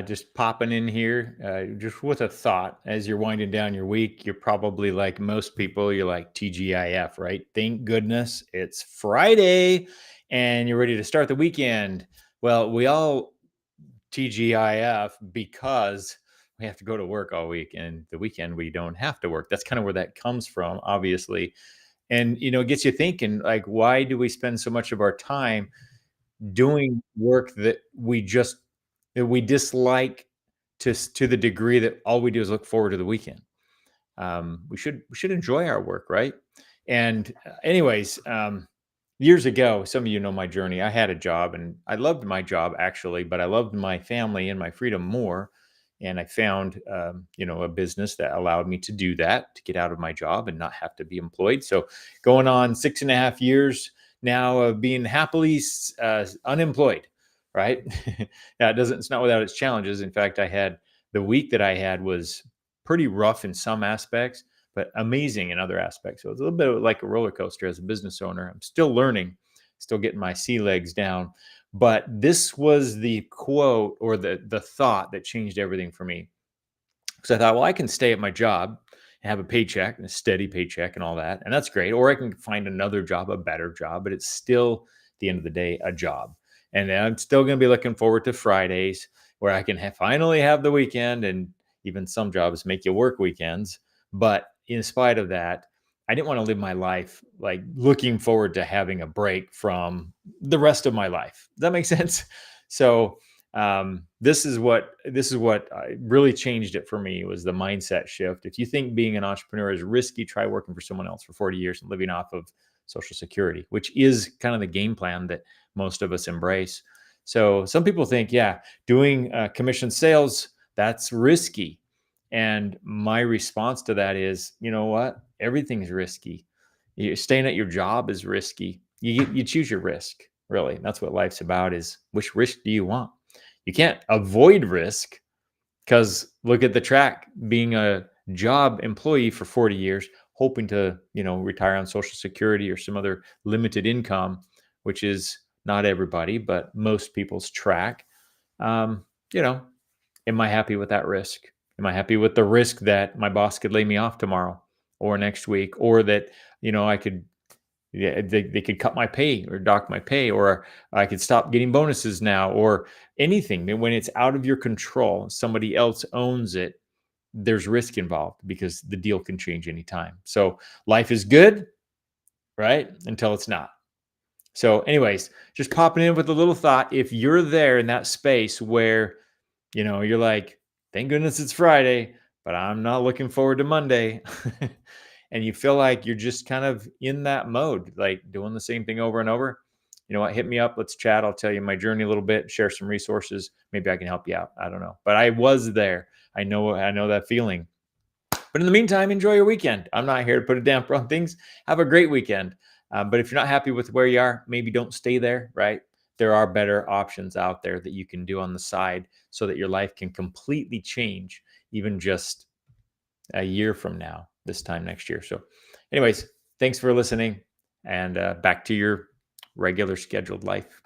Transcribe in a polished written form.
Just popping in here, just with a thought. As you're winding down your week, you're probably like most people, you're like TGIF, right? Thank goodness it's Friday and you're ready to start the weekend. Well, we all TGIF because we have to go to work all week, and the weekend we don't have to work. That's kind of where that comes from, obviously. And, it gets you thinking, like, why do we spend so much of our time doing work that we dislike to the degree that all we do is look forward to the weekend? We should enjoy our work, right? And anyways, years ago, some of you know my journey. I had a job, and I loved my job actually, but I loved my family and my freedom more. And I found, a business that allowed me to do that, to get out of my job and not have to be employed. So, going on 6.5 years now of being happily unemployed, right? Now, it's not without its challenges. In fact, the week that I had was pretty rough in some aspects, but amazing in other aspects. So it's a little bit like a roller coaster as a business owner. I'm still learning, still getting my sea legs down. But this was the quote, or the thought that changed everything for me. Because I thought, well, I can stay at my job and have a paycheck, and a steady paycheck and all that. And that's great. Or I can find another job, a better job, but it's still, at the end of the day, a job. And I'm still going to be looking forward to Fridays where I can finally have the weekend. And even some jobs make you work weekends. But in spite of that, I didn't want to live my life like looking forward to having a break from the rest of my life. Does that make sense? So this is what really changed it for me, was the mindset shift. If you think being an entrepreneur is risky, try working for someone else for 40 years and living off of Social Security, which is kind of the game plan that most of us embrace. So some people think, yeah, doing commission sales, that's risky. And my response to that is, you know what? Everything's risky. Staying at your job is risky. You choose your risk, really. That's what life's about, is which risk do you want? You can't avoid risk, because look at the track, being a job employee for 40 years, hoping to, retire on Social Security or some other limited income, which is not everybody, but most people's track. Um, you know, am I happy with that risk? Am I happy with the risk that my boss could lay me off tomorrow or next week, or that, I could, yeah, they could cut my pay or dock my pay, or I could stop getting bonuses now, or anything. When it's out of your control, somebody else owns it, there's risk involved because the deal can change anytime. So life is good, right? Until it's not. So, anyways, just popping in with a little thought. If you're there in that space where, you're like, thank goodness it's Friday, but I'm not looking forward to Monday. And you feel like you're just kind of in that mode, like doing the same thing over and over. You know what? Hit me up. Let's chat. I'll tell you my journey a little bit, share some resources. Maybe I can help you out. I don't know. But I was there. I know that feeling. But in the meantime, enjoy your weekend. I'm not here to put a damper on things. Have a great weekend. But if you're not happy with where you are, maybe don't stay there, right? There are better options out there that you can do on the side so that your life can completely change, even just a year from now, this time next year. So, anyways, thanks for listening, and back to your regular scheduled life.